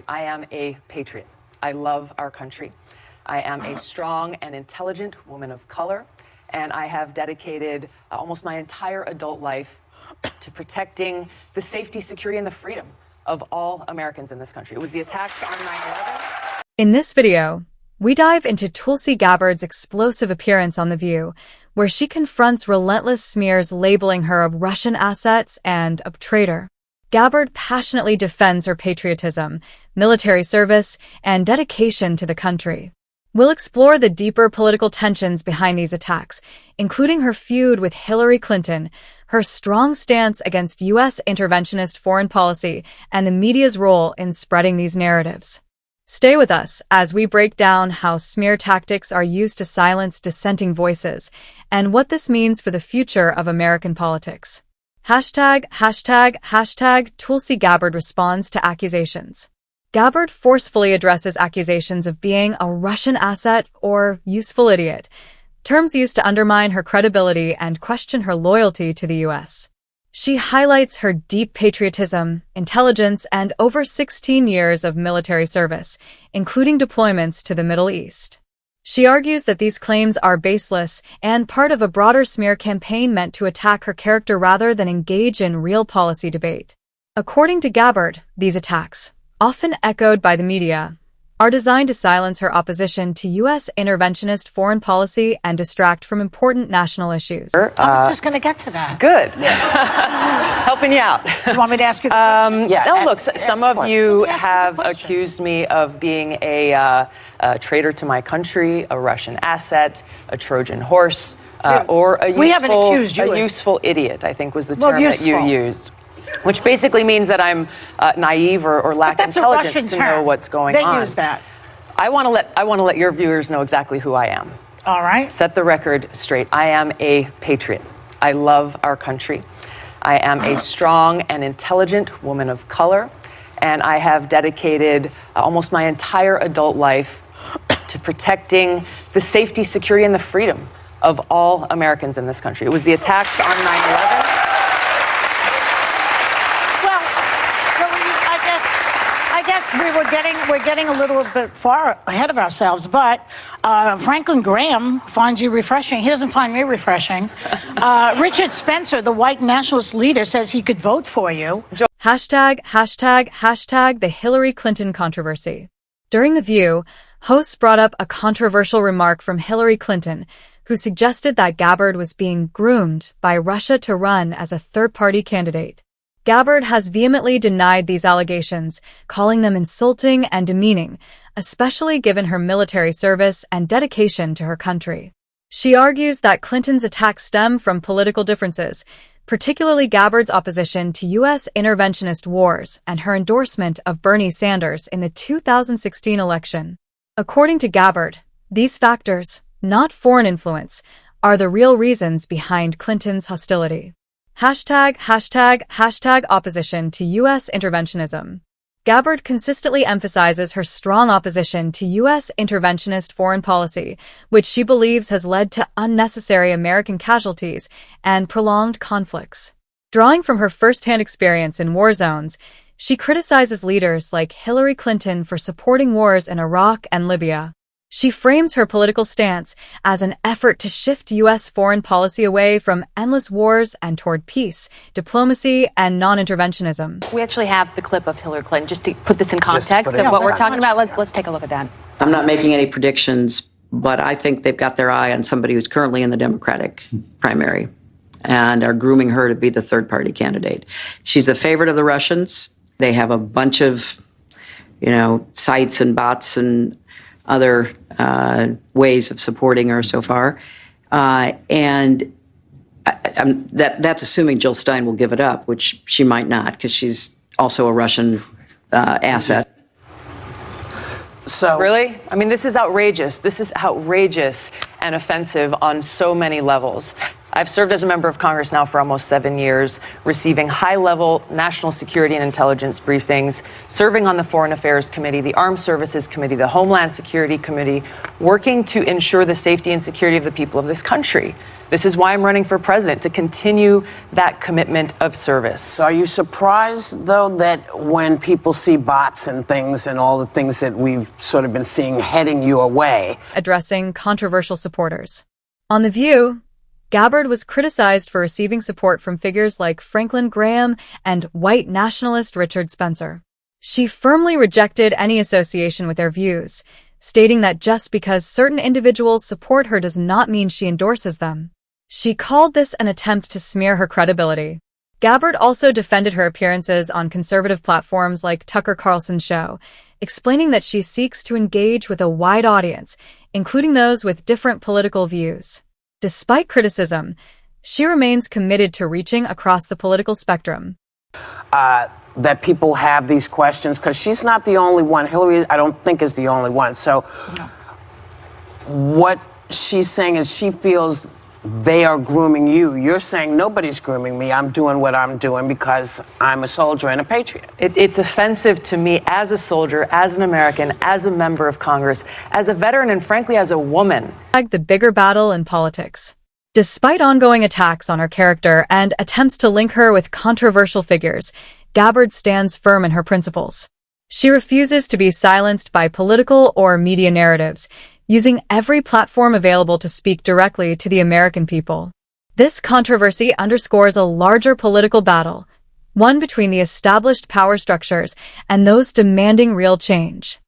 I am a patriot. I love our country. I am a strong and intelligent woman of color, and I have dedicated almost my entire adult life to protecting the safety, security, and the freedom of all Americans in this country. It was the attacks on 9/11. In this video, we dive into Tulsi Gabbard's explosive appearance on The View, where she confronts relentless smears labeling her a Russian asset and a traitor. Gabbard passionately defends her patriotism, military service, and dedication to the country. We'll explore the deeper political tensions behind these attacks, including her feud with Hillary Clinton, her strong stance against U.S. interventionist foreign policy, and the media's role in spreading these narratives. Stay with us as we break down how smear tactics are used to silence dissenting voices and what this means for the future of American politics. Tulsi Gabbard responds to accusations. Gabbard forcefully addresses accusations of being a Russian asset or useful idiot, terms used to undermine her credibility and question her loyalty to the U.S. She highlights her deep patriotism, intelligence, and over 16 years of military service, including deployments to the Middle East. She argues that these claims are baseless and part of a broader smear campaign meant to attack her character rather than engage in real policy debate. According to Gabbard, these attacks, often echoed by the media, are designed to silence her opposition to U.S. interventionist foreign policy and distract from important national issues. I was just going to get to that. Good. Helping you out. You want me to ask you the question? No, look, some of you have accused me of being a traitor to my country, a Russian asset, a Trojan horse, or a useful idiot, I think was the term that you used. Which basically means that I'm naive or lack intelligence to know what's going on. They use that. I want to let your viewers know exactly who I am. All right. Set the record straight. I am a patriot. I love our country. I am a strong and intelligent woman of color, and I have dedicated almost my entire adult life to protecting the safety, security, and the freedom of all Americans in this country. It was the attacks on 9/11. We're getting a little bit far ahead of ourselves, but Franklin Graham finds you refreshing. He doesn't find me refreshing. Richard Spencer, the white nationalist leader, says he could vote for you. Hashtag the Hillary Clinton controversy. During The View, hosts brought up a controversial remark from Hillary Clinton, who suggested that Gabbard was being groomed by Russia to run as a third-party candidate. Gabbard has vehemently denied these allegations, calling them insulting and demeaning, especially given her military service and dedication to her country. She argues that Clinton's attacks stem from political differences, particularly Gabbard's opposition to U.S. interventionist wars and her endorsement of Bernie Sanders in the 2016 election. According to Gabbard, these factors, not foreign influence, are the real reasons behind Clinton's hostility. Hashtag opposition to U.S. interventionism. Gabbard consistently emphasizes her strong opposition to U.S. interventionist foreign policy, which she believes has led to unnecessary American casualties and prolonged conflicts. Drawing from her first-hand experience in war zones, she criticizes leaders like Hillary Clinton for supporting wars in Iraq and Libya. She frames her political stance as an effort to shift U.S. foreign policy away from endless wars and toward peace, diplomacy, and non-interventionism. We actually have the clip of Hillary Clinton, just to put this in context of what we're talking about. Let's take a look at that. I'm not making any predictions, but I think they've got their eye on somebody who's currently in the Democratic primary and are grooming her to be the third-party candidate. She's the favorite of the Russians. They have a bunch of, sites and bots and other ways of supporting her so far. And that's assuming Jill Stein will give it up, which she might not, because she's also a Russian asset. So really? I mean, this is outrageous. This is outrageous and offensive on so many levels. I've served as a member of Congress now for almost 7 years, receiving high-level national security and intelligence briefings, serving on the Foreign Affairs Committee, the Armed Services Committee, the Homeland Security Committee, working to ensure the safety and security of the people of this country. This is why I'm running for president, to continue that commitment of service. So are you surprised, though, that when people see bots and things and all the things that we've sort of been seeing heading your way? Addressing controversial supporters. On The View, Gabbard was criticized for receiving support from figures like Franklin Graham and white nationalist Richard Spencer. She firmly rejected any association with their views, stating that just because certain individuals support her does not mean she endorses them. She called this an attempt to smear her credibility. Gabbard also defended her appearances on conservative platforms like Tucker Carlson's show, explaining that she seeks to engage with a wide audience, including those with different political views. Despite criticism, she remains committed to reaching across the political spectrum. That people have these questions, because she's not the only one. Hillary, I don't think, is the only one. So what she's saying is she feels they are grooming you. You're saying nobody's grooming me. I'm doing what I'm doing because I'm a soldier and a patriot. It's offensive to me as a soldier, as an American, as a member of Congress, as a veteran, and frankly, as a woman. The bigger battle in politics. Despite ongoing attacks on her character and attempts to link her with controversial figures, Gabbard stands firm in her principles. She refuses to be silenced by political or media narratives, using every platform available to speak directly to the American people. This controversy underscores a larger political battle, one between the established power structures and those demanding real change.